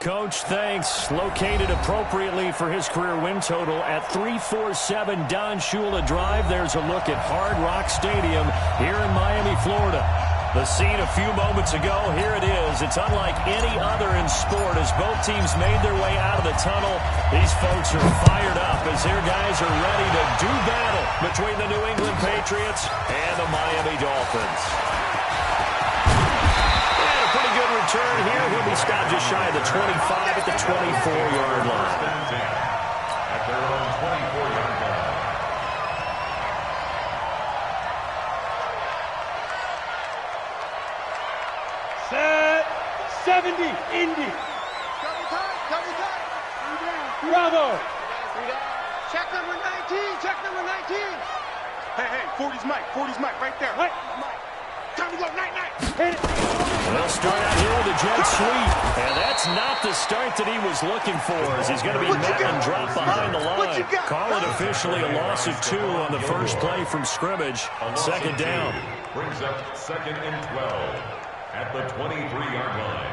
Coach. Thanks. Located appropriately for his career win total at 347 Don Shula Drive. There's a look at Hard Rock Stadium here in Miami, Florida. The scene a few moments ago, here it is. It's unlike any other in sport as both teams made their way out of the tunnel. These folks are fired up as their guys are ready to do battle between the New England Patriots and the Miami Dolphins. And a pretty good return here. He'll be stopped just shy of the 25 at the 24-yard line. At their own 24-yard line. Set 70, Indy. Double time. Bravo. Check number 19, check number 19. Hey, 40's Mike, right there. Right. Time to go, night. Hit it. They'll start out here with a jet sweep. And that's not the start that he was looking for, as he's going to be met and dropped behind the line. Call it officially a loss of 2 on the first play from scrimmage. Second down. Brings up 2nd and 12 at the 23-yard line.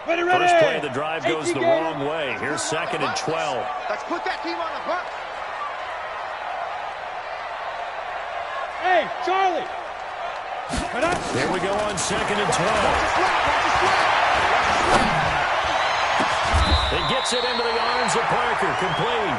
Ready. First play of the drive goes the wrong way. Here's 2nd and 12. Let's put that team on the bus. Hey, Charlie. Here we go on 2nd and 12. He gets it into the arms of Parker. Complete.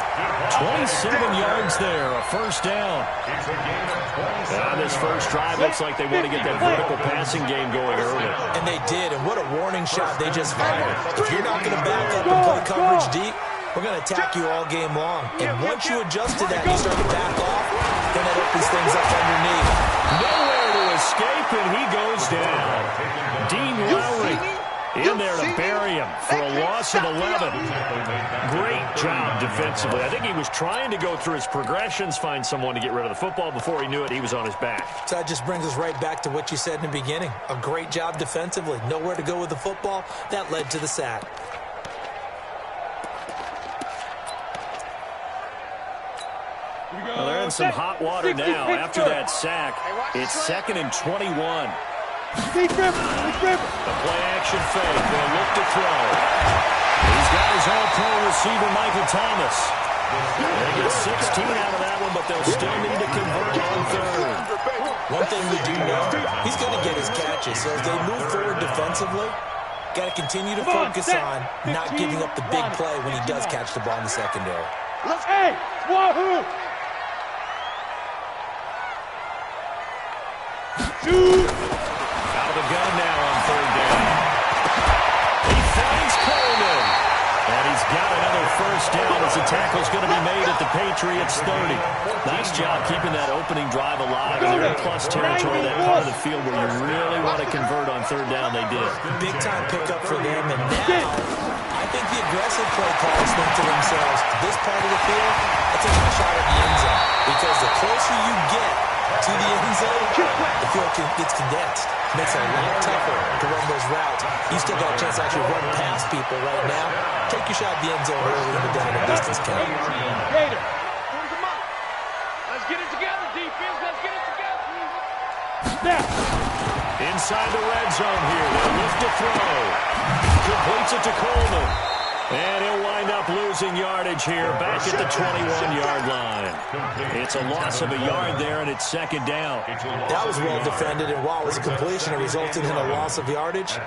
27 yards there. A first down. It's a gain of 27. On this first drive, looks like they want to get that vertical passing game going early. And they did, and what a warning shot they just fired. If you're not going to back up and play coverage deep, we're going to attack you all game long. And once you adjust to that and you start to back off, then it opens things up underneath. Nowhere to escape, and he goes down. Dean Lowry in there to bury him for a loss of 11. Great job defensively. I think he was trying to go through his progressions, find someone to get rid of the football. Before he knew it, he was on his back. So that just brings us right back to what you said in the beginning. A great job defensively. Nowhere to go with the football. That led to the sack. Well, they're in some hot water now. After that sack, it's 2nd and 21. Big Ripper. A play-action fake. They'll look to throw. He's got his all-pro receiver, Michael Thomas. They get 16 out of that one, but they'll still need to convert on third. One thing we do know, he's going to get his catches. So as they move forward defensively, got to continue to focus on not giving up the big play when he does catch the ball in the secondary. Hey, wahoo! Shoot! Out of the gun now on third down. He finds Coleman. And he's got another first down as the tackle's going to be made at the Patriots 30. Nice job keeping that opening drive alive. And they're in plus territory, that part of the field where you really want to convert on third down. They did. Big time pickup for them. And now, I think the aggressive play callers think to themselves, this part of the field, that's a shot at the end zone. Because the closer you get to the end zone, the field gets condensed. Makes it a lot tougher to run those routes. You still got a chance to actually run past people right now. Take your shot at the end zone early in the down and distance count. Gator. Let's get it together, defense. Let's get it together. Snap. Inside the red zone here. They'll lift to throw. Completes it to Coleman. And he'll wind up losing yardage here back at the 21-yard line. It's a loss of a yard there, and it's 2nd down. That was well defended, and while it was a completion, it resulted in a loss of yardage.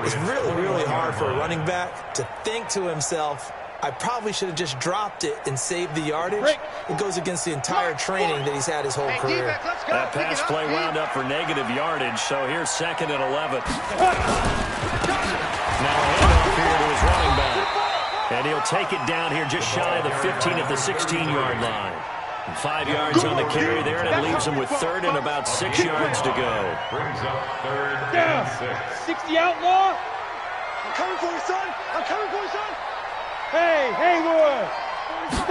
It's really, really hard for a running back to think to himself, I probably should have just dropped it and saved the yardage. It goes against the entire training that he's had his whole career. That pass play wound up for negative yardage, so here's 2nd and 11. Now a handoff here to his running back. And he'll take it down here just shy of the 15 at the 16-yard line. 5 yards on the carry there, and it leaves him with 3rd and about 6 yards to go. Brings up 3rd Down. and 6. 60 outlaw. I'm coming for you, son. I'm coming for you, son. Hey, Haywood.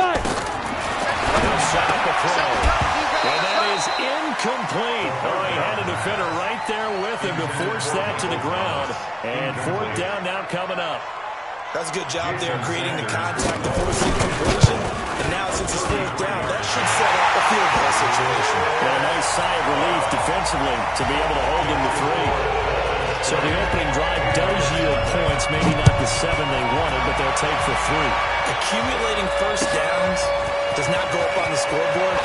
Nice. He'll set up a throw. And that is incomplete. Oh, he had a defender right there with him to force that to the ground. And 4th down now coming up. That's a good job there creating the contact to force the completion. And now since it's 4th down, that should set up a field goal situation. And a nice sigh of relief defensively to be able to hold him to 3. So the opening drive does yield points, maybe not the 7 they wanted, but they'll take for 3. Accumulating first downs does not go up on the scoreboard,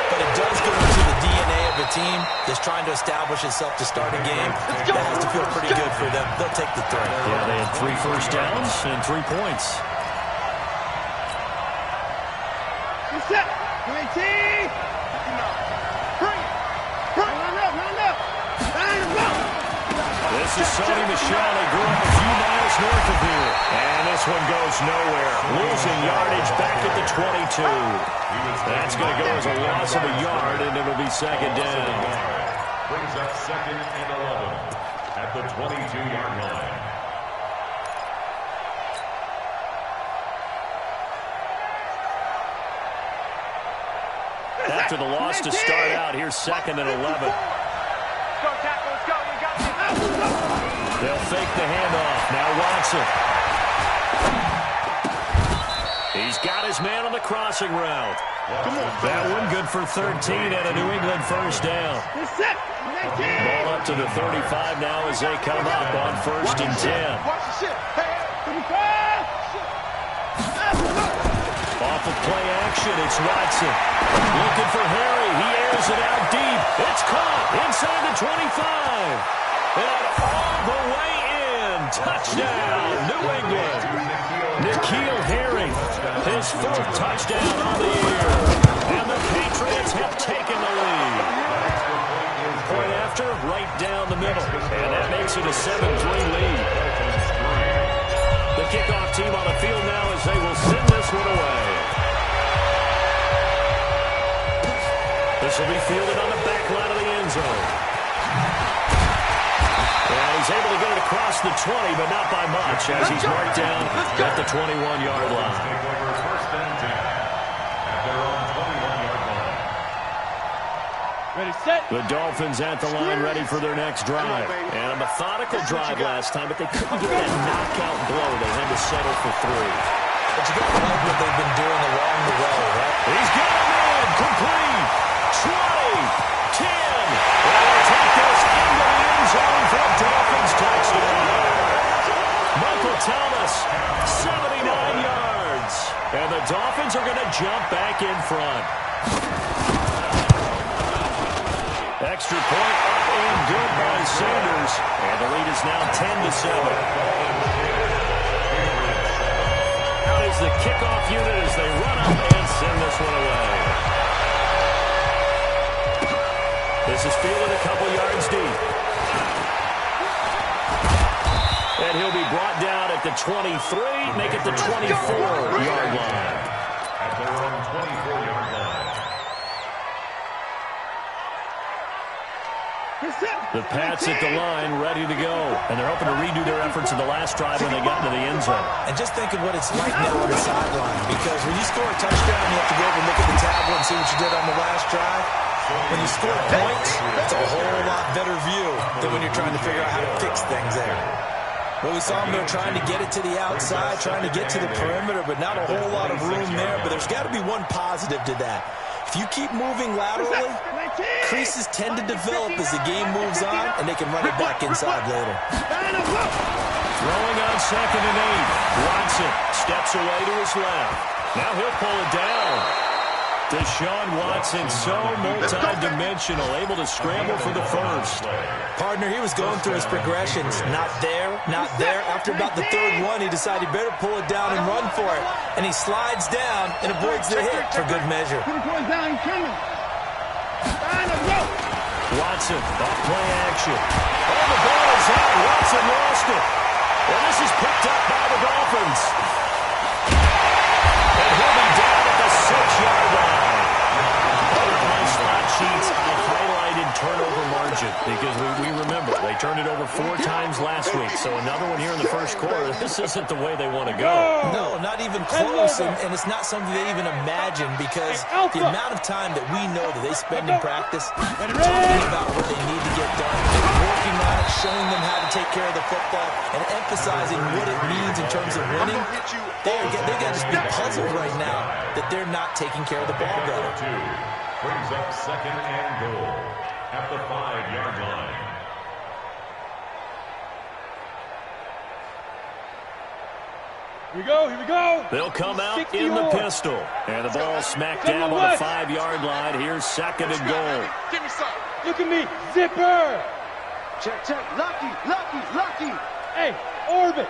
but it does go into the DNA of a team that's trying to establish itself to start a game. That has to feel pretty good for them. They'll take the 3. Yeah, they had 3 first downs and 3 points. Set. 19. Round up. This is Sonny Michel. He grew up a few miles north of here. And this one goes nowhere. Losing yardage back at the 22. That's going to go as a loss of a yard, and it'll be second down. Brings up 2nd and 11 at the 22-yard line. After the loss to start out, here's 2nd and 11. Let's go, tackle. Let's go. You got it. They'll fake the handoff. Now Watson. He's got his man on the crossing route. That one good for 13 and a New England first down. Set. Ball up to the 35 now as they come up on 1st and 10. Watch the shit. Hey, 35. Off of play action, it's Watson. Looking for Harry. He airs it out deep. It's caught inside the 25. And all the way in. Touchdown, New England. N'Keal Harry, his 4th touchdown on the year. And the Patriots have taken the lead. Point after, right down the middle. And that makes it a 7-3 lead. The kickoff team on the field now as they will send this one away. This will be fielded on the back line of the end zone. And he's able to get it across the 20, but not by much, as he's marked down at the 21-yard line. First and 10 at their own 21-yard line. Ready, set. The Dolphins at the line, ready for their next drive. And a methodical drive last time, but they couldn't get that knockout blow. They had to settle for 3. But you got to love what they've been doing along the way, right? He's got him in, complete, 20, 10. And they'll take this into the end zone for a Dolphins touchdown. Michael Thomas, 79 yards. And the Dolphins are going to jump back in front. Extra point up and good by Sanders. And the lead is now 10-7. Out is the kickoff unit as they run up and send this one away. This is fielded a couple yards deep. And he'll be brought down at the 23, make it the 24-yard line. At their own 24-yard line. The Pats at the line, ready to go. And they're hoping to redo their efforts in the last drive when they got into the end zone. And just think of what it's like now on the sideline. Because when you score a touchdown, you have to go over and look at the tablet and see what you did on the last drive. When you score points, it's a whole lot better view than when you're trying to figure out how to fix things there. Well, we saw them there trying to get it to the outside, trying to get to the perimeter, but not a whole lot of room there. But there's got to be one positive to that. If you keep moving laterally, creases tend to develop as the game moves on, and they can run it back inside later. Throwing on 2nd and 8. Watson steps away to his left. Now he'll pull it down. Deshaun Watson, so multi-dimensional, able to scramble for the first. Partner, he was going through his progressions. Not there, not there. After about the 3rd one, he decided he better pull it down and run for it. And he slides down and avoids the hit for good measure. Watson, off play action. Oh, the ball is out. Watson lost it. Well, this is picked up by the Dolphins. And he'll be down at the 6-yard line. On my spot sheets, I highlighted turnover margin because we remember they turned it over 4 times last week. So another one here in the first quarter. This isn't the way they want to go. No, not even close. And it's not something they even imagine because the amount of time that we know that they spend in practice talking about what they need to get done, working on it, showing them how to take care of the football, and emphasizing what it means in terms of winning. They got to just be puzzled right now that they're not taking care of the ball better. Brings up 2nd and goal at the 5-yard line. Here we go, here we go. They'll come out in the pistol. And the ball smacked down on the 5-yard line. Here's second and goal. Give me some. Look at me, zipper. Check, check. Lucky, lucky, lucky. Hey, orbit.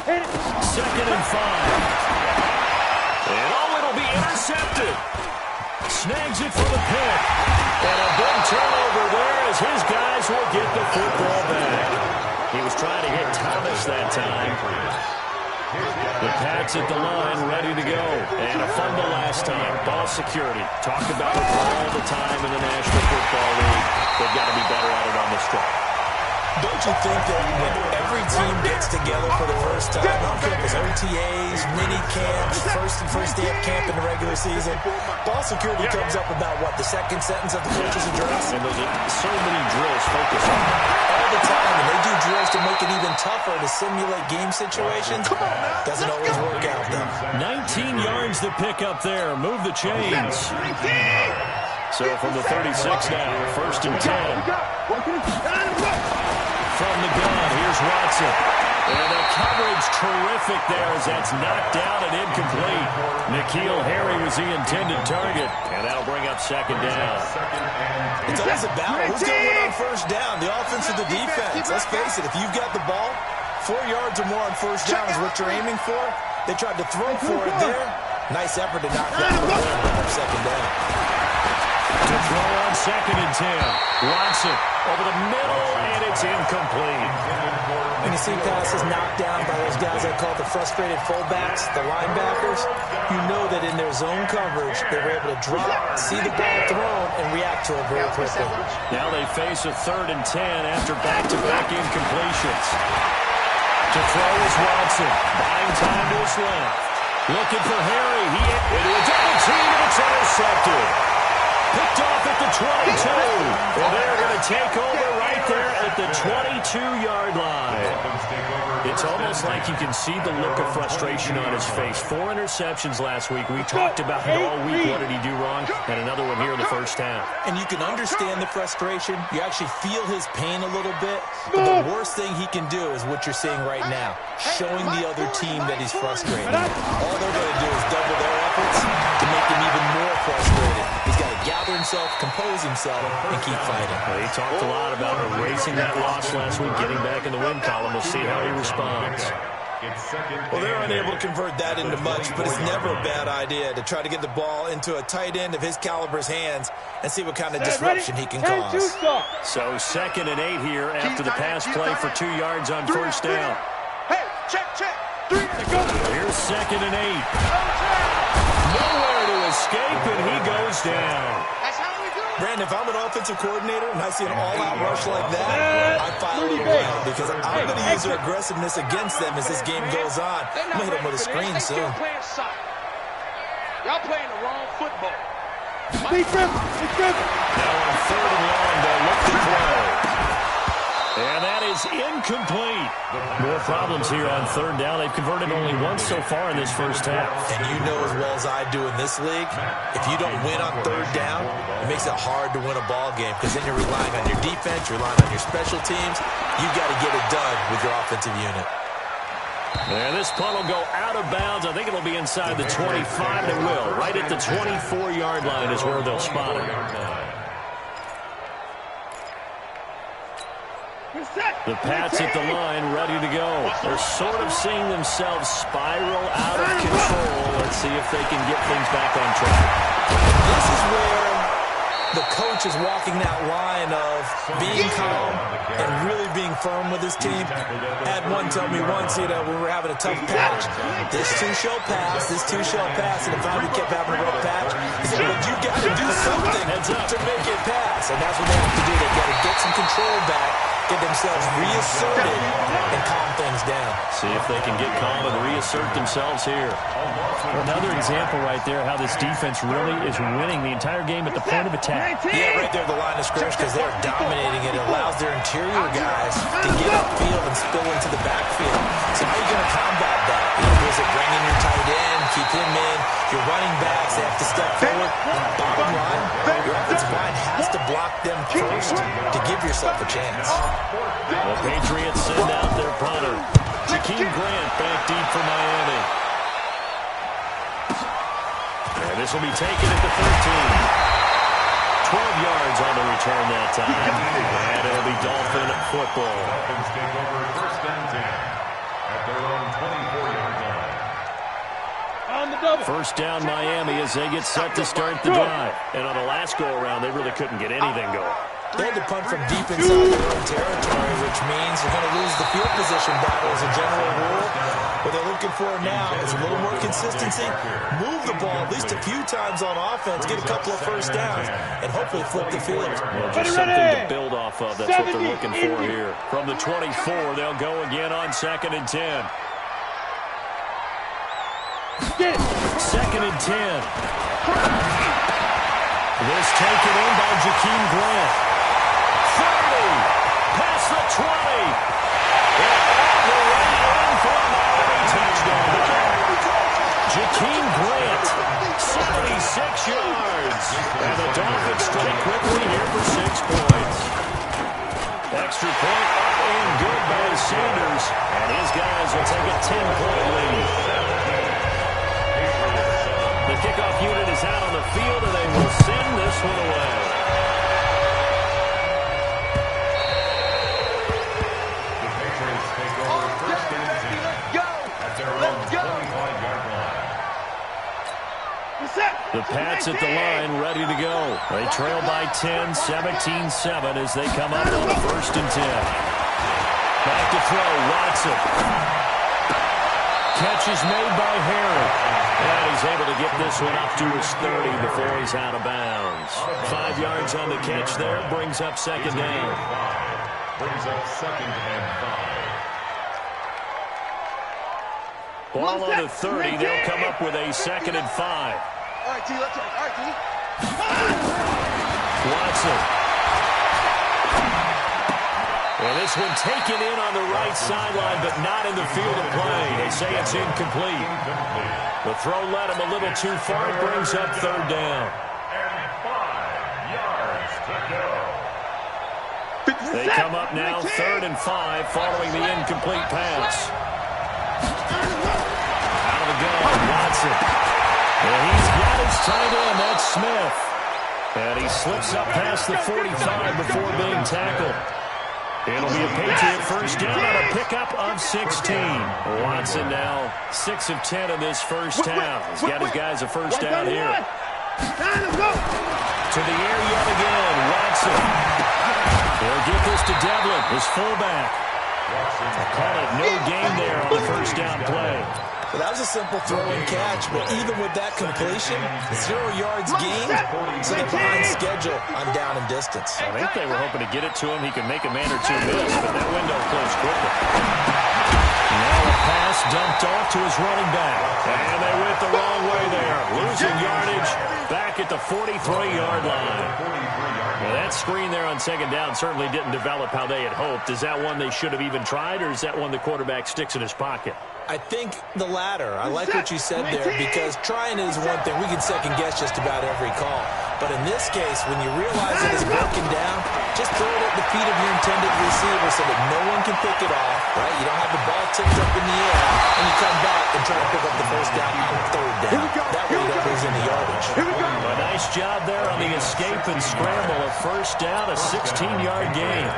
Hit it. Second and 5. And it'll be intercepted. Snags it for the pick. And a big turnover there as his guys will get the football back. He was trying to hit Thomas that time. The Pats at the line, ready to go. And a fumble last time. Ball security. Talked about it all the time in the National Football League. They've got to be better at it on this drive. Don't you think that when every team gets together for the first time, I don't care if it's OTAs, mini camps, first day of camp in the regular season, ball security comes up about, what, the second sentence of the coach's address? And there's so many drills focused on that. All the time, and they do drills to make it even tougher to simulate game situations. Doesn't always work out, though. 19 yards to pick up there. Move the chains. So from the 36 now, first and 10. From the gun, here's Watson. And the coverage terrific there as that's knocked down and incomplete. N'Keal Harry was the intended target. And that'll bring up second down. It's always a battle. Who's going to win on first down? The offense or the defense? Let's face it, if you've got the ball, 4 yards or more on first down is what you're aiming for. They tried to throw for it there. Nice effort to knock that one down and bring up second down. To throw on second and 10. Watson over the middle, and it's incomplete. When you see passes knocked down by those guys I call the frustrated fullbacks, the linebackers, you know that in their zone coverage, they were able to drop, see the ball thrown, and react to it very quickly. Now they face a third and 10 after back-to-back incompletions. To throw is Watson. Buying time to his left. Looking for Harry. He into a double team, and it's intercepted. Picked off at the 22. Well, they're going to take over right there at the 22-yard line. It's almost like you can see the look of frustration on his face. 4 interceptions last week. We talked about it all week. What did he do wrong? And another one here in the first half. And you can understand the frustration. You actually feel his pain a little bit. But the worst thing he can do is what you're seeing right now, showing the other team that he's frustrated. All they're going to do is double their efforts to make him even more frustrated. He's got to gather himself, compose himself, and keep fighting. Well, he talked a lot about erasing that loss last week, getting back in the win column. We'll see how he responds. Well, they're unable to convert that into much, but it's never a bad idea to try to get the ball into a tight end of his caliber's hands and see what kind of disruption he can cause. So second and 8 here after the pass play for 2 yards on first down. Hey, check, check. 3 to go. Here's second and 8. Nowhere to escape, and he goes down. That's how we do it. Brandon, if I'm an offensive coordinator and I see an all-out rush like that, I file it around because I'm going to use their aggressiveness against them as this game goes on. I'm going to hit them with a screen soon. Y'all playing the wrong football. Now on third and long, they'll look to throw. And that is incomplete. More problems here on third down. They've converted only once so far in this first half. And you know as well as I do in this league, if you don't win on third down, it makes it hard to win a ball game because then you're relying on your defense, you're relying on your special teams. You've got to get it done with your offensive unit. And this punt will go out of bounds. I think it'll be inside the 25. It will. Right at the 24-yard line is where they'll spot it. The Pats at the line, ready to go. They're sort of seeing themselves spiral out of control. Let's see if they can get things back on track. This is where the coach is walking that line of being calm and really being firm with his team. Had one tell me once, we were having a tough patch. This too shall pass, this too shall pass. And if we kept having a rough patch, he said, but you got to do something to make it pass. And that's what they have to do. They've got to get some control back, get themselves reasserted, and calm things down. See if they can get calm and reassert themselves here. Another example right there how this defense really is winning the entire game at the point of attack. Yeah, right there at the line of scrimmage because they're dominating it. It allows their interior guys to get upfield and spill into the backfield. So how are you going to combat that? Is it bringing your tight end, keep him in, your running backs, they have to step forward? Bottom line, your offensive line has to block them first to give yourself a chance. The Patriots send out their punter. Jakeem Grant back deep for Miami. And this will be taken at the 13. 12 yards on the return that time. And it'll be Dolphin football. Dolphins take over 1st and 10 at their own 24-yard line. On the double. First down Miami as they get set to start the drive. And on the last go-around, they really couldn't get anything going. They had to punt from deep inside their own territory, which means you're going to lose the field position battle as a general rule. What they're looking for now is a little more consistency, move the ball at least a few times on offense, get a couple of first downs, and hopefully flip the field. Well, just something to build off of. That's what they're looking for here. From the 24, they'll go again on 2nd and 10. 2nd and 10. This taken in by Jakeem Grant. 30, past the 20. And all the way in for a Miami touchdown. Jakeem Grant, 76 yards. And the Dolphins strike quickly here for 6 points. Extra point up and good by Sanders. And his guys will take a 10-point lead. The kickoff unit is out on the field, and they will send this one away. The Patriots take over 1st and 10 at their own 25-yard line. The Pats at the line, ready to go. They trail by 10, 17-7 as they come up on the 1st and 10. Back to throw, Watson. Catch is made by Harry. And he's able to get this one up to his 30 before he's out of bounds. 5 yards on the catch there, brings up 2nd down. Brings up 2nd and 5. Ball on the 30, they'll come up with a 2nd and 5. All right, T, let's go. All right, T. Watson. And this one taken in on the right sideline, but not in the field of play. They say it's incomplete. The throw led him a little too far. It brings up 3rd down. And 5 yards to go. They come up now 3rd and 5 following the incomplete pass. Out of the gun, Watson. And he's got his tight end, that's Smith. And he slips up past the 45 before being tackled. It'll be a Patriot first down on a pickup of 16. Watson now 6 of 10 in this first down. He's got his guys a first down here. To the air yet again, Watson. They'll get this to Devlin, his fullback. I call it no gain there on the first down play. Well, that was a simple throw and catch, but even with that completion, 0 yards gained, so they're behind schedule on down and distance. I think they were hoping to get it to him. He could make a man or two miss, but that window closed quickly. Now a pass dumped off to his running back. And they went the wrong way there. Losing yardage back at the 43-yard line. Well, that screen there on 2nd down certainly didn't develop how they had hoped. Is that one they should have even tried, or is that one the quarterback sticks in his pocket? I think the latter. I like what you said there, because trying is one thing. We can second-guess just about every call. But in this case, when you realize it is broken down, just throw it at the feet of your intended receiver so that no one can pick it off, right? You don't have the ball tipped up in the air, and you come back and try to pick up the first down on 3rd down. That way you don't lose any yardage. A nice job there on the escape and scramble. A first down, a 16-yard gain.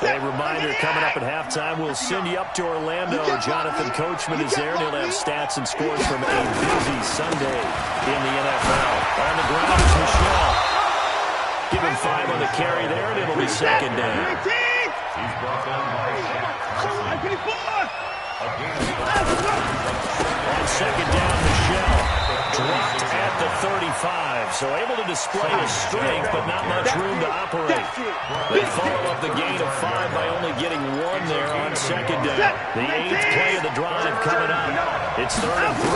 A reminder coming up at halftime, we'll send you up to Orlando. Jonathan Coachman is there, and he'll have stats and scores from a busy Sunday in the NFL. On the ground is Michelle. Give him 5 on the carry there, and it'll be 2nd down. He's brought down by On 2nd down, Michelle dropped at the 35, so able to display his strength, but not much room to operate. They follow up the gain of 5 by only getting 1 there on 2nd down. The 8th play of the drive coming up. It's 3rd and 3.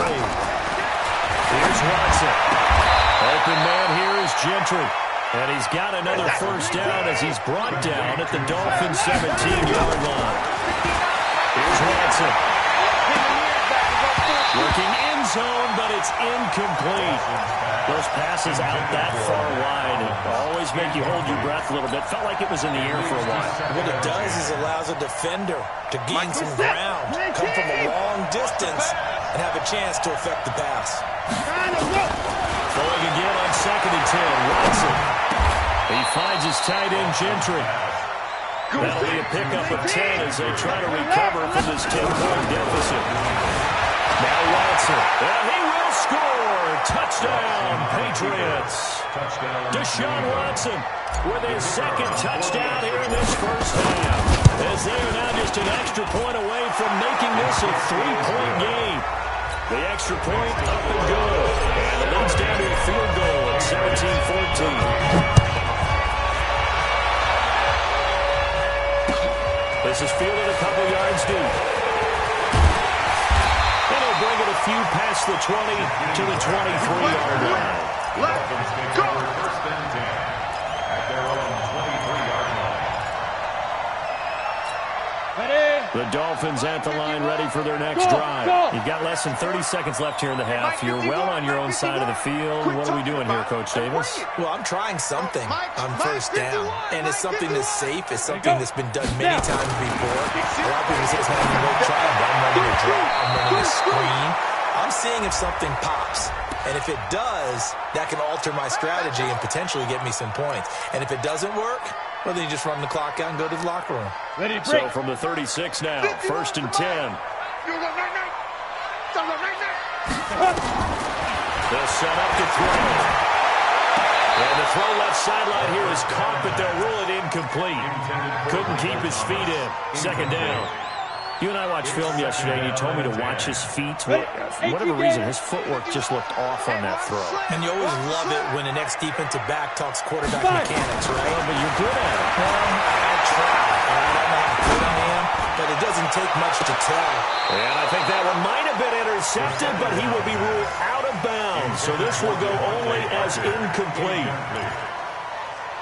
Here's Watson. Open man here is Gentry. And he's got another first down as he's brought down at the Dolphins' 17-yard line. Here's Watson. Working in zone, but it's incomplete. Those passes out that far wide always make you hold your breath a little bit. Felt like it was in the air for a while. What it does is allows a defender to gain some ground, come from a long distance, and have a chance to affect the pass. Throwing again on 2nd and 10. Watson. He finds his tight end, Gentry. That'll be a pickup of 10 as they try to recover from this 10-point deficit. Now Watson. And he will score. Touchdown, Patriots. Deshaun Watson with his 2nd touchdown here in this first half. As they are now just an extra point away from making this a 3-point game. The extra point up and good. And it leads down to a field goal at 17-14. This is fielded a couple yards deep. And he'll bring it a few past the 20 to the 23-yard line. Let's go. First and 10 at their own 23-yard line. The Dolphins at the line, ready for their next drive. You've got less than 30 seconds left here in the half. You're well on your own side of the field. What are we doing here, Coach Davis? Well, I'm trying something on first down, and it's something that's safe. It's something that's been done many times before. A lot of people say it's not even no trial, but I'm running a draw. I'm running a screen. I'm seeing if something pops. And if it does, that can alter my strategy and potentially get me some points. And if it doesn't work, well, then you just run the clock out and go to the locker room. So from the 36 now, 1st and 10. They'll set up to throw. And the throw left sideline here is caught, but they'll rule it incomplete. Couldn't keep his feet in. 2nd down. You and I watched film yesterday, and you told me to watch his feet. For whatever reason, his footwork just looked off on that throw. And you always love it when the next defensive back talks quarterback mechanics, right? Well, but you're good at it. I try. I don't know how good I am, but it doesn't take much to tell. And I think that one might have been intercepted, but he will be ruled out of bounds. So this will go only as incomplete.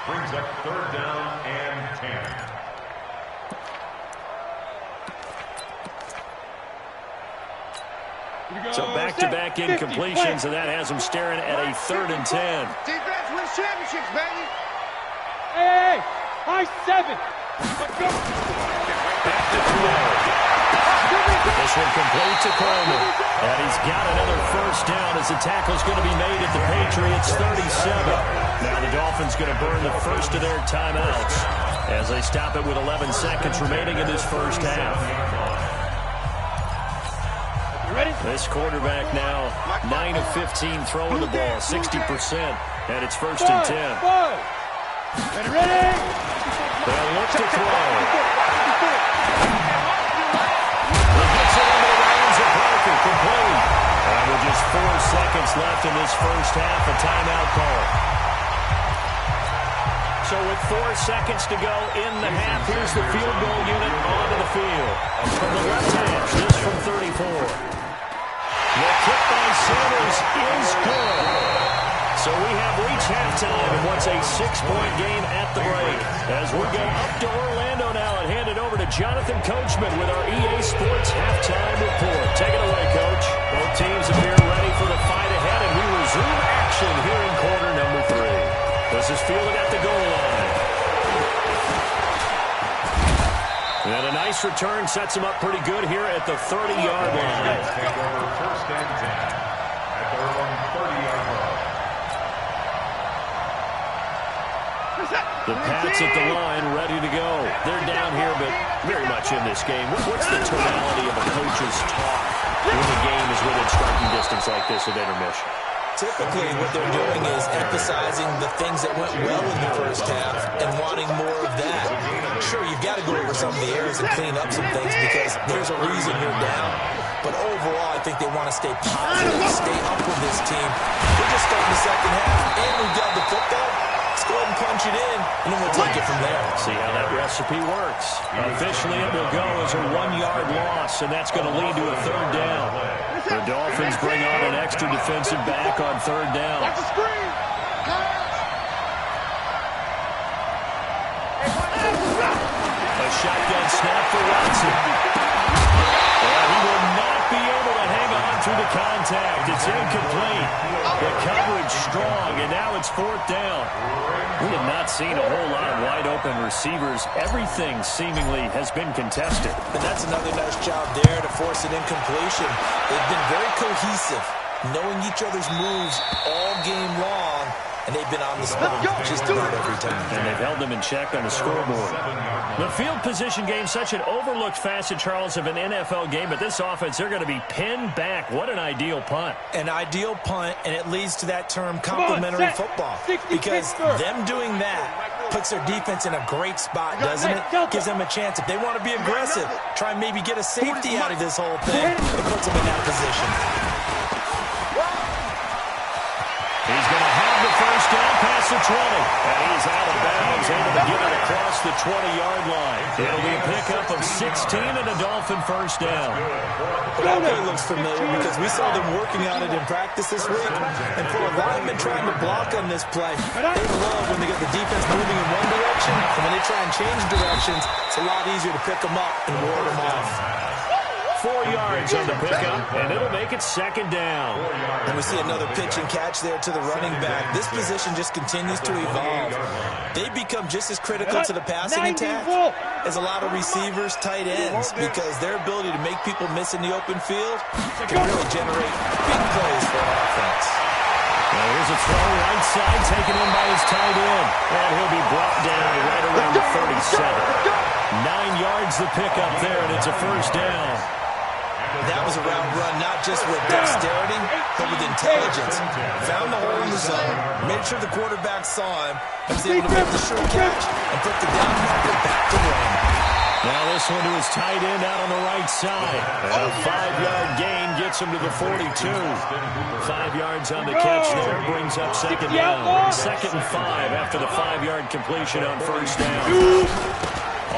Brings up 3rd down and 10. So back-to-back incompletions, and that has him staring at a 3rd and 10. Defense wins championships, baby. Hey, high 7. Back to throw. This one complete to Coleman. And he's got another first down as the tackle's going to be made at the Patriots 37. Now the Dolphins going to burn the first of their timeouts as they stop it with 11 seconds remaining in this first half. This quarterback now 9 of 15 throwing the ball, 60%, and it's 1st and 10. Ready? They'll look to throw. He gets it into the hands of Parker, complete. And with just 4 seconds left in this first half, a timeout call. So with 4 seconds to go in the half, here's the field goal unit onto the field. From the left hash, this from 34. The kick by Sanders is good. So we have reached halftime in what's a 6-point game at the break. As we go up to Orlando now and hand it over to Jonathan Coachman with our EA Sports Halftime Report. Take it away, Coach. Both teams appear ready for the fight ahead, and we resume action here in quarter number 3. This is fielded at the goal line. And a nice return sets him up pretty good here at the 30-yard line. Take over 1st and 10 at their own 30-yard line. The Pats at the line, ready to go. They're down here, but very much in this game. What's the tonality of a coach's talk when the game is within striking distance like this at intermission? Typically, what they're doing is emphasizing the things that went well in the first half and wanting more of that. Sure, you've got to go over some of the errors and clean up some things because there's a reason you're down. But overall, I think they want to stay positive, stay up with this team. We're just starting the second half, and we've got the football. Let's go ahead and punch it in, and then we'll take it from there. See how that recipe works. Officially, it will go as a 1-yard loss, and that's going to lead to a 3rd down. The Dolphins bring on an extra defensive back on 3rd down. Watch the screen. A shotgun snap for Watson. And he will not be able to hang on to through the contact. It's incomplete. The coverage strong, and now it's 4th down. We have not seen a whole lot of wide-open receivers. Everything seemingly has been contested. And that's another nice job there to force an incompletion. They've been very cohesive, knowing each other's moves all game long, and they've been on the spot just about every time. And they've held them in check on the scoreboard. The field position game, such an overlooked facet, Charles, of an NFL game, but this offense, they're going to be pinned back. What an ideal punt. An ideal punt, and it leads to that term complementary football. Because them doing that puts their defense in a great spot, doesn't it? Gives them a chance. If they want to be aggressive, try and maybe get a safety out of this whole thing, it puts them in that position. He's going to have the first down past the 20. And he's out of bounds, able to get it across the 20-yard line. It'll be a pickup of 16 and a Dolphin first down. That play looks familiar because we saw them working on it in practice this week. And for a lineman trying to block on this play, they love when they get the defense moving in one direction. And when they try and change directions, it's a lot easier to pick them up and ward them off. 4 yards on the pickup, and it'll make it 2nd down. And we see another pitch and catch there to the running back. This position just continues to evolve. They become just as critical to the passing attack as a lot of receivers, tight ends, because their ability to make people miss in the open field can really generate big plays for an offense. Well, here's a throw right side, taken in by his tight end. And he'll be brought down right around the 37. 9 yards the pickup there, and it's a first down. That was a route run, not just with dexterity, but with intelligence. Found the hole in the zone, made sure the quarterback saw him, and was able to make the sure catch and put the down marker back to run. Now this one to his tight end out on the right side. And a 5-yard gain gets him to the 42. 5 yards on the catch there brings up 2nd down. 2nd and 5 after the 5-yard completion on first down.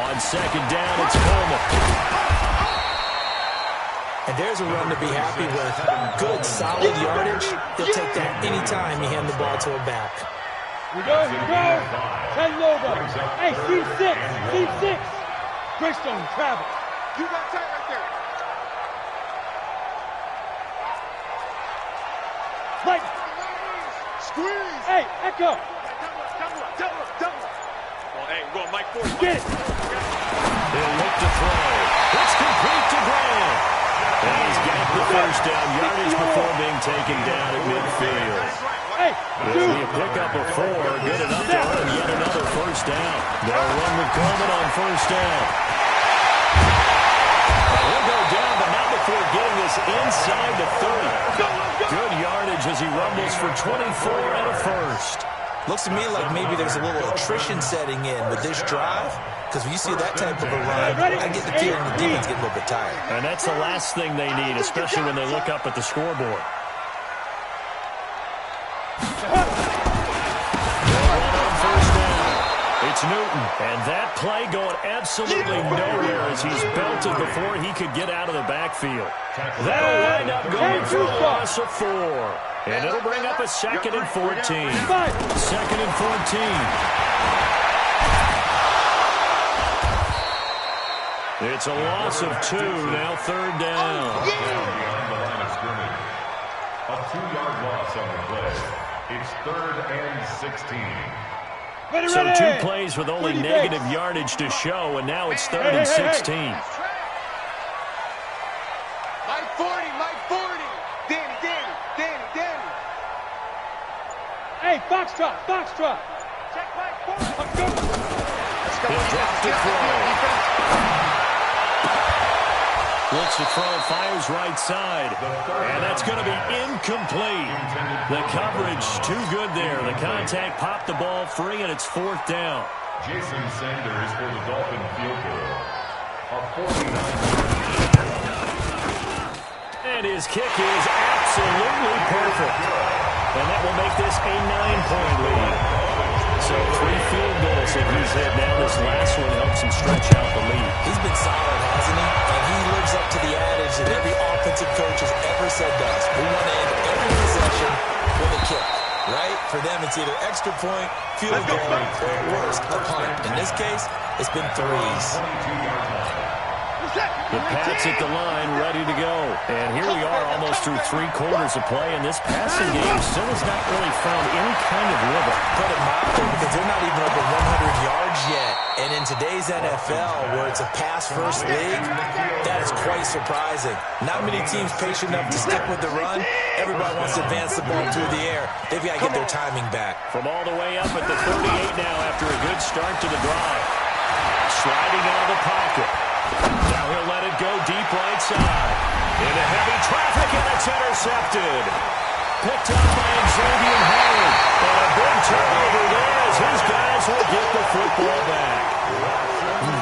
On 2nd down, it's Coleman. And there's a run to be happy with. Good, solid yardage. He'll take that anytime you hand the ball to a back. We go. 10 logo. Hey, seat 6. Greystone, travel. You got tight right there. Right. Squeeze. Hey, Echo. Double. Oh, hey, we're going Mike Ford. Get it. He'll look to throw. It's complete to Graham. And he's got the first down yardage before being taken down at midfield. Hey, It'll be a pickup of 4. Good enough to earn yet another first down. They'll run with Coleman on first down. He'll go down, but not before getting this inside the 30. Good yardage as he rumbles for 24 and a first. Looks to me like maybe there's a little attrition setting in with this drive, because when you see that type of a run, I get the feeling the defense get a little bit tired. And that's the last thing they need, especially when they look up at the scoreboard. It's Newton, and that play going absolutely nowhere as he's belted before he could get out of the backfield. That'll wind up going for a loss of 4. And it'll bring up a 2nd and 14. 2nd and 14. It's a loss of 2, now 3rd down. Beyond the line of scrimmage. A 2-yard loss on the play. It's 3rd and 16. So 2 plays with only negative yardage to show, and now it's 3rd and 16. Mike 40. Danny. Hey, Foxtrot. Check Mike Ford. He'll drop to throw. Looks to throw, fires right side. And that's going to be incomplete. The coverage too good there. The contact popped the ball free, and it's 4th down. Jason Sanders for the Dolphin field goal. A 49. And his kick is absolutely perfect. And that will make this a 9-point lead. So 3 field goals that he's hit. Now this last one helps him stretch out the lead. He's been solid, hasn't he? And he lives up to the adage that every offensive coach has ever said to us. We want to end every possession with a kick, right? For them, it's either extra point, field goal, or at worst, a punt. In this case, it's been 3s. The Pats at the line, ready to go. And here we are, almost through 3 quarters of play, and this passing game still has not really found any kind of rhythm. Put it mildly, because they're not even over 100 yards yet. And in today's NFL, where it's a pass-first league, that is quite surprising. Not many teams patient enough to stick with the run. Everybody wants to advance the ball through the air. They've got to get their timing back. From all the way up at the 38 now after a good start to the drive. Sliding out of the pocket. Now he'll let it go deep right side. Into heavy traffic, and it's intercepted. Picked up by Xavier Howard. And a big turnover there as his guys will get the football back.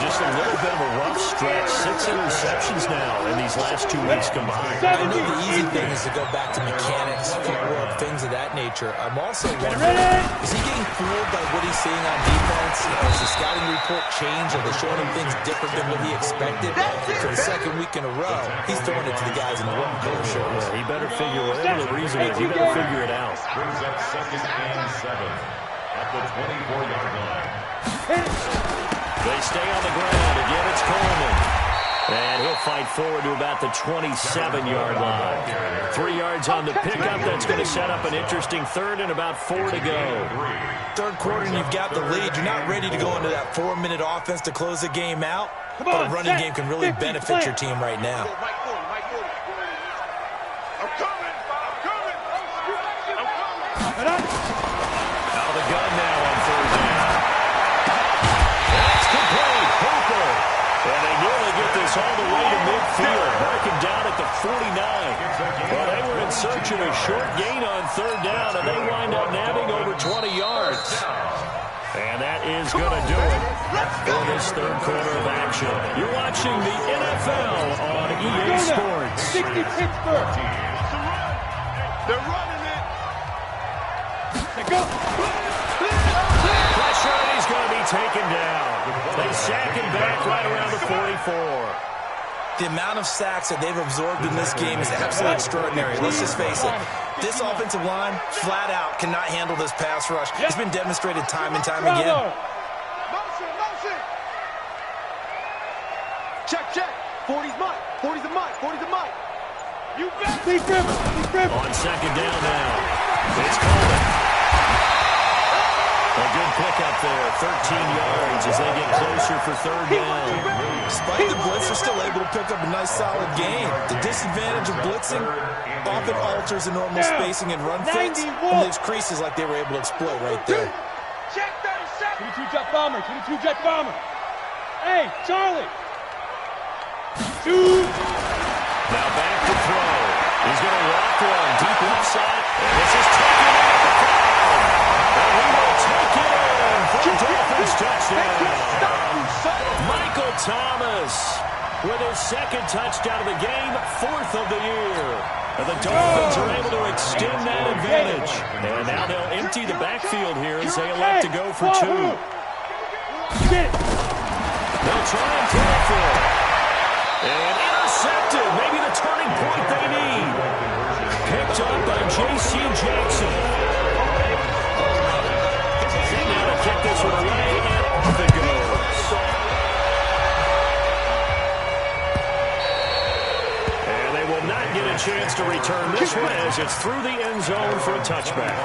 Just a little bit of a rough stretch. 6 interceptions now in these last 2 weeks combined. I know the easy thing is to go back to mechanics, footwork, things of that nature. I'm also wondering, is he getting fooled by what he's seeing on defense? Has the scouting report changed? Are they showing him things different than what he expected? For the second week in a row, he's throwing it to the guys in the white collar shirts. He better figure whatever the reason is. He better figure it out. Brings up 2nd and 7 at the 24-yard line. They stay on the ground. Again, it's Coleman. And he'll fight forward to about the 27-yard line. 3 yards on the pickup. That's going to set up an interesting 3rd and about 4 to go. 3rd quarter and you've got the lead. You're not ready to go into that 4-minute offense to close the game out. But a running game can really benefit your team right now. I'm coming. Out of the gun now on 3rd down. That's complete. Hooper. And they nearly get this all the way to midfield. Marking down at the 49. Well, they were in search of a short gain on 3rd down, and they wind up nabbing over 20 yards. And that is going to do it for this 3rd quarter of action. You're watching the NFL on EA Sports. 60 Pittsburgh. They're running it. Go. Pressure, and he's going to be taken down. They sack him back right around the 44. The amount of sacks that they've absorbed in this game is absolutely extraordinary. Let's just face it. This offensive line, flat out, cannot handle this pass rush. It's been demonstrated time and time again. Motion. Check. 40's mine. 40's a mine. 40's a mine. You bet. Please River. On 2nd down now. It's Coleman. A good pickup there, 13 yards as they get closer for 3rd down. Despite the blitz, they're still able to pick up a nice solid gain. The disadvantage of blitzing often alters the normal spacing and run fits, and leaves creases like they were able to exploit right there. Check 37. 22 jet bomber. Hey, Charlie. Shoot. Now back to throw. He's going to rock one deep left side. And this is taken at the 5. And he will take it in for the Dolphins touchdown. Michael Thomas with his 2nd touchdown of the game, 4th of the year. And the Dolphins are able to extend that advantage. And now they'll empty the backfield here as they elect to go for 2. They'll try and throw for it. And intercepted. Maybe the turning point they need. Picked up by J.C. Jackson. Now to kick this one away, and off it goes. And they will not get a chance to return this one as it's through the end zone for a touchback.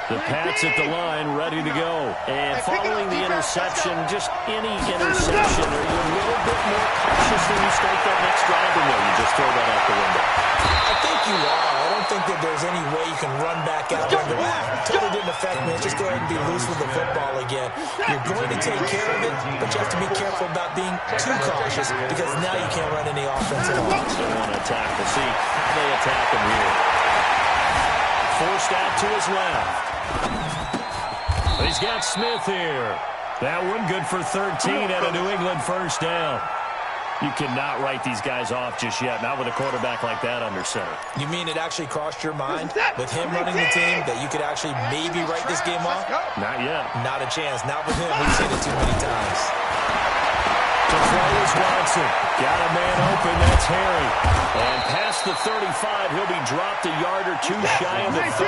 The Pats at the line, ready to go. And following the interception, just any interception, are you a little bit more cautious when you start that next drive, or no, you just throw that out the window? I think you are. I don't think that there's any way you can run back out and go, totally didn't affect me. Just go ahead and be loose with the football again. You're going to take care of it, but you have to be careful about being too cautious because now you can't run any offense at all. They want to attack. We'll see how they attack him here. Forced out to his left. He's got Smith here. That one good for 13 and a New England 1st down. You cannot write these guys off just yet, not with a quarterback like that under center. You mean it actually crossed your mind with him running the team that you could actually maybe write this game off? Not yet. Not a chance. Not with him. We've seen it too many times. To throw is Watson. Got a man open. That's Harry. And past the 35, he'll be dropped a yard or 2 shy of the 30.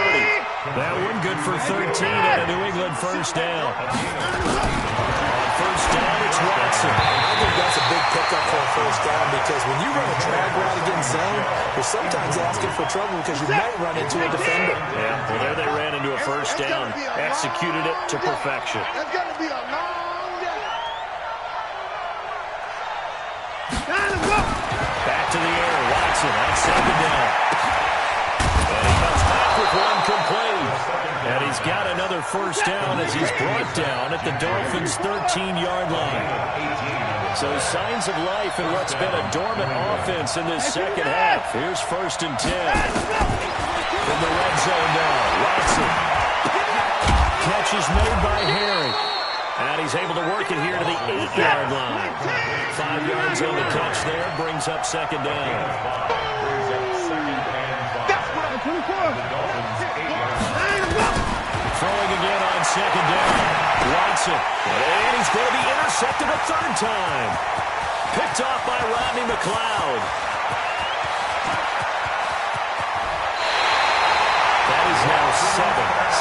That one good for 13 and a New England 1st down. On 1st down, it's Watson. I think that's a big pickup first down because when you run a drag route against zone, you're sometimes asking for trouble because you might run into a defender. Yeah, well, there they ran into a first down. Executed it to perfection. That's going to be a long day. Back to the air. Watson on second down. And he comes back with one complete. And he's got another first down as he's brought down at the Dolphins' 13-yard line. So signs of life in what's been a dormant offense in this second half. Here's 1st and 10. From the red zone now. Watson. Catch is made by Harry. And he's able to work it here to the 8-yard line. 5 yards on the catch there. Brings up second down. Throwing again on second down. Watson. And he's going to be intercepted a third time. Picked off by Rodney McLeod. That is now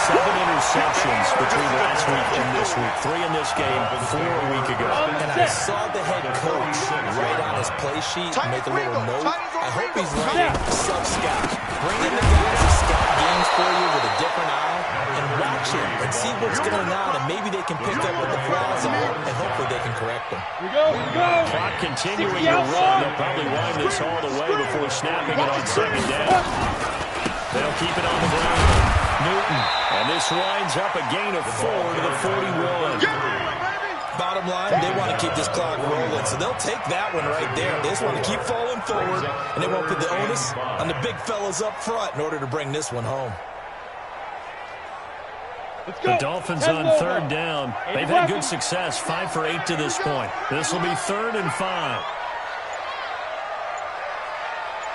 7 interceptions between last week and this week. 3 in this game, 4 a week ago. And I saw the head coach write on his play sheet and make a little note. I hope he's running sub-scout. Bring in the guys who scout games for you with a different eye and watch him and see what's going on, and maybe they can pick up what the flaws are and hopefully they can correct them. Here we go, here we go. Clock continuing to run. They'll probably wind this all the way before snapping it on second down. They'll keep it on the ground. Newton. And this winds up a gain of 4 to the 41. Bottom line, they want to keep this clock rolling, so they'll take that one right there. They just want to keep falling forward, and they won't put the onus on the big fellas up front in order to bring this one home. The Dolphins on third down. They've had good success, 5 for 8 to this point. This will be 3rd and 5.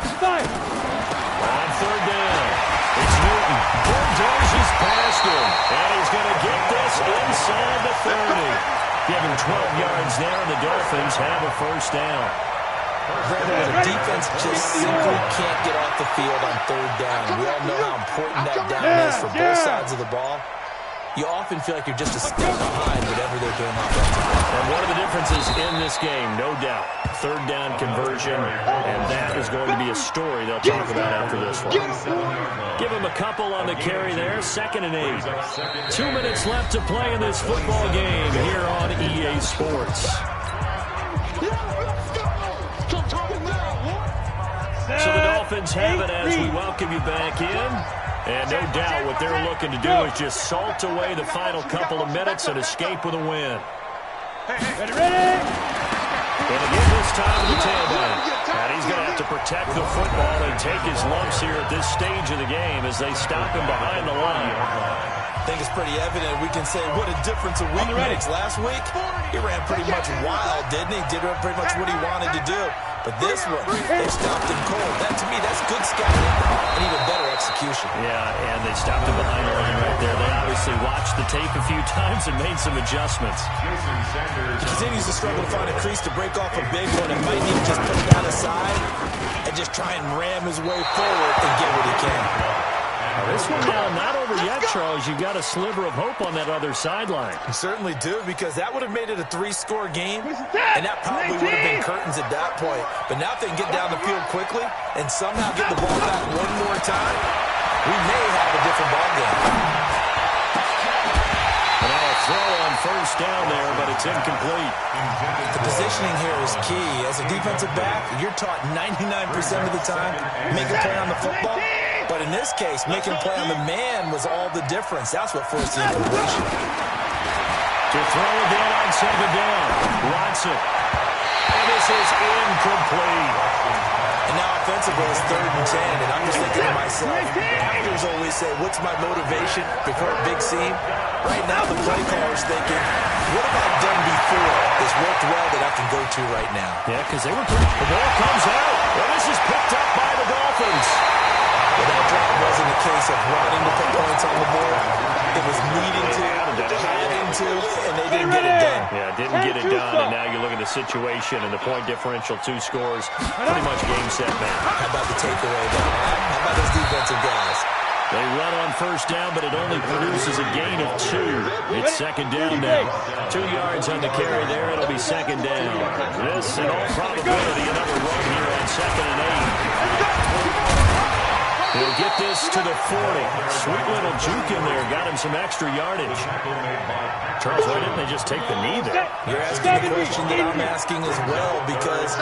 On third down, it's Newton. Bulldozes past him, and he's going to get this inside the 30. Give him 12 yards there, and the Dolphins have a first down. Brandon, the defense just simply can't get off the field on third down. We all know how important that down is for both sides of the ball. You often feel like you're just a step behind whatever they're doing offensively. And one of the differences in this game, no doubt, third down conversion, and that is going to be a story they'll talk about after this one. Give him a couple on the carry there, 2nd and 8. 2 minutes left to play in this football game here on EA Sports. So the Dolphins have it as we welcome you back in. And no doubt what they're looking to do is just salt away the final couple of minutes and escape with a win. Ready? Going to give this time to the tailback. And he's going to have to protect the football and take his lumps here at this stage of the game as they stop him behind the line. I think it's pretty evident. We can say what a difference a week makes. Last week, he ran pretty much wild, didn't he? Did pretty much what he wanted to do. But this one, they stopped him cold. That, to me, that's good scouting and even better execution. Yeah, and they stopped him behind the line right there. They obviously watched the tape a few times and made some adjustments. He continues to struggle to find a crease to break off a big one and might need to just put it on the side and just try and ram his way forward and get what he can. This one now not over yet, Charles. You've got a sliver of hope on that other sideline. You certainly do, because that would have made it a 3-score game, and that probably would have been curtains at that point. But now if they can get down the field quickly and somehow get the ball back one more time, we may have a different ball game. And now a throw on first down there, but it's incomplete. The positioning here is key. As a defensive back, you're taught 99% of the time, make a play on the football. But in this case, making a play on the man was all the difference. That's what forced the incompletion. To throw again on second down. Watson. And this is incomplete. And now offensively, it's 3rd and 10. And I'm just thinking to myself, actors always say, what's my motivation before a big scene? Right now, the play caller's thinking, what have I done before that's worked well that I can go to right now? Yeah, because they were pretty... The ball comes out. Well, this is picked up by the Dolphins. But that drive wasn't a case of wanting to put points on the board. It was needing to, having to, and they didn't get it done. Yeah, didn't get it done, and now you look at the situation and the point differential, 2 scores, pretty much game, set, match. How about the takeaway, though? How about those defensive guys? They run on first down, but it only produces a gain of 2. It's second down now. 2 yards on the carry there. It'll be second down. This, in all probability, another run here on 2nd and 8. He'll get this to the 40. Sweet little juke in there. Got him some extra yardage. Charles, why didn't they just take the knee there? You're asking a question that I'm asking as well, because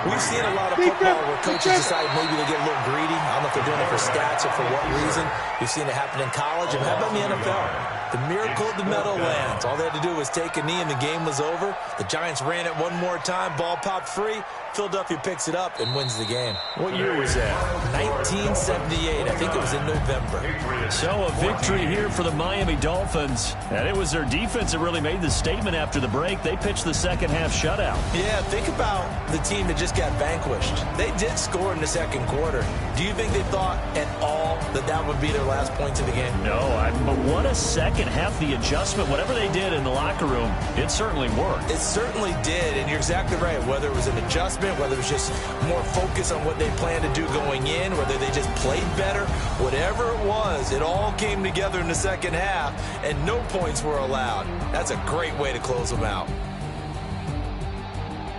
we've seen a lot of football where coaches decide maybe to get a little greedy. I don't know if they're doing it for stats or for what reason. We've seen it happen in college. And how about in the NFL? The miracle of the Meadowlands. All they had to do was take a knee and the game was over. The Giants ran it one more time. Ball popped free. Philadelphia picks it up and wins the game. What year was that? 1978. I think it was in November. So a victory here for the Miami Dolphins. And it was their defense that really made the statement after the break. They pitched the second half shutout. Yeah, think about the team that just got vanquished. They did score in the second quarter. Do you think they thought at all that that would be their last points of the game? No, but what a second half. The adjustment, whatever they did in the locker room, it certainly worked. It certainly did, and you're exactly right. Whether it was an adjustment, whether it was just more focus on what they planned to do going in, whether they just played better, whatever it was, it all came together in the second half, and no points were allowed. That's a great way to close them out.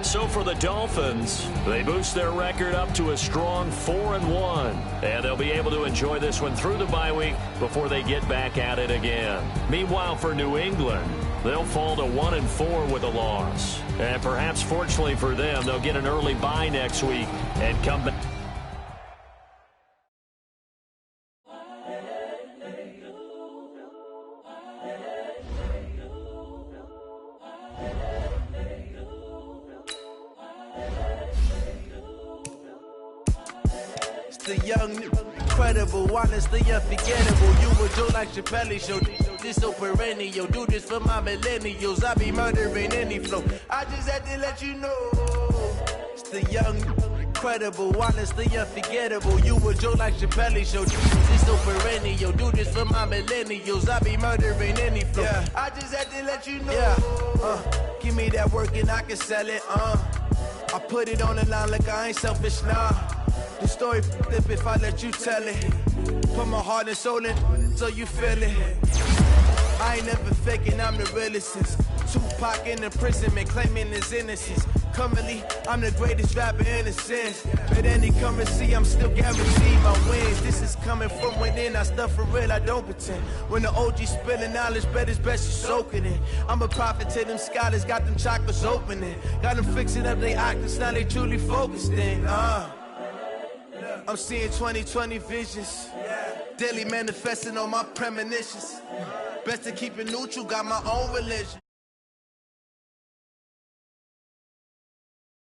So for the Dolphins, they boost their record up to a strong 4-1. And they'll be able to enjoy this one through the bye week before they get back at it again. Meanwhile, for New England, they'll fall to 1-4 with a loss. And perhaps fortunately for them, they'll get an early bye next week and come back. The young, incredible, honestly unforgettable. You would do like Chappelle show. This so perennial. Do this for my millennials. I be murdering any flow. I just had to let you know. It's the young, incredible, honestly unforgettable. You would do like Chappelle show. This so perennial. Do this for my millennials. I be murdering any flow. Yeah. I just had to let you know. Yeah. Give me that work and I can sell it. I put it on the line like I ain't selfish, nah. The story flip if I let you tell it. Put my heart and soul in so you feel it. I ain't never faking, I'm the realest since Tupac in the prison and claiming his innocence. Currently, I'm the greatest rapper in a sense. But any currency, I'm still guaranteed my wins. This is coming from within, I stuff for real, I don't pretend. When the OG spilling knowledge, bet it's best you soak it in. I'm a prophet to them scholars, got them chakras opening. Got them fixing up they octaves, now they truly focused in. I'm seeing 2020 visions. Daily manifesting on my premonitions. Best to keep it neutral, got my own religion.